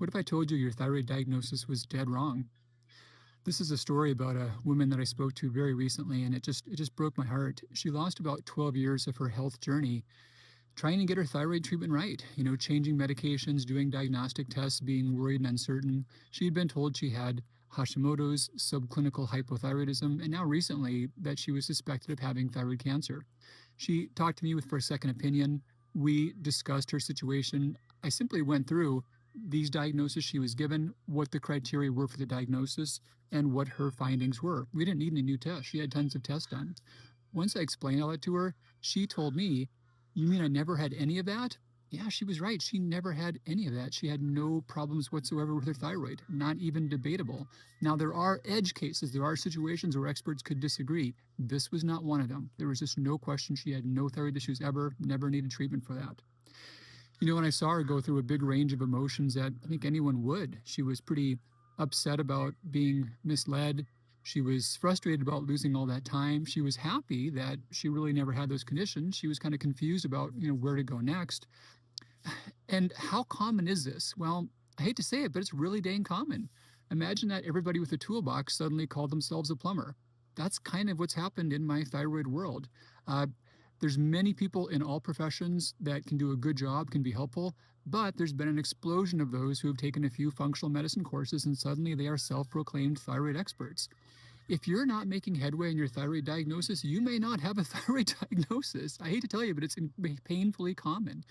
What if I told you your thyroid diagnosis was dead wrong? This is a story about a woman that I spoke to very recently, and it just broke my heart. She lost about 12 years of her health journey trying to get her thyroid treatment right, changing medications, doing diagnostic tests, being worried and uncertain. She had been told she had Hashimoto's, subclinical hypothyroidism, and now recently that she was suspected of having thyroid cancer. She talked to me for a second opinion. We discussed her situation. I simply went through these diagnoses she was given, what the criteria were for the diagnosis, and what her findings were. We didn't need any new tests. She had tons of tests done. Once I explained all that to her, she told me, "You mean I never had any of that?" Yeah, she was right. She never had any of that. She had no problems whatsoever with her thyroid, not even debatable. Now, there are edge cases. There are situations where experts could disagree. This was not one of them. There was just no question she had no thyroid issues ever, never needed treatment for that. When I saw her go through a big range of emotions that I think anyone would, she was pretty upset about being misled. She was frustrated about losing all that time. She was happy that she really never had those conditions. She was kind of confused about, where to go next. And how common is this? Well, I hate to say it, but it's really dang common. Imagine that everybody with a toolbox suddenly called themselves a plumber. That's kind of what's happened in my thyroid world. Uh, there's many people in all professions that can do a good job, can be helpful, but there's been an explosion of those who have taken a few functional medicine courses and suddenly they are self-proclaimed thyroid experts. If you're not making headway in your thyroid diagnosis, you may not have a thyroid diagnosis. I hate to tell you, but it's painfully common.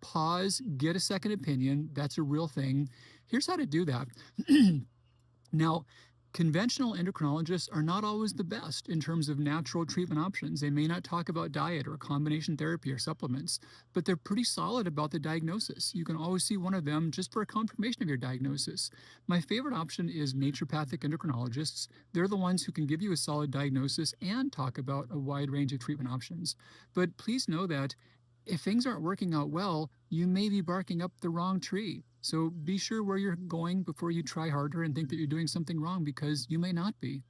Pause, get a second opinion. That's a real thing. Here's how to do that. Now, conventional endocrinologists are not always the best in terms of natural treatment options. They may not talk about diet or combination therapy or supplements, but they're pretty solid about the diagnosis. You can always see one of them just for a confirmation of your diagnosis. My favorite option is naturopathic endocrinologists. They're the ones who can give you a solid diagnosis and talk about a wide range of treatment options. But please know that if things aren't working out well, you may be barking up the wrong tree. So be sure where you're going before you try harder and think that you're doing something wrong because you may not be.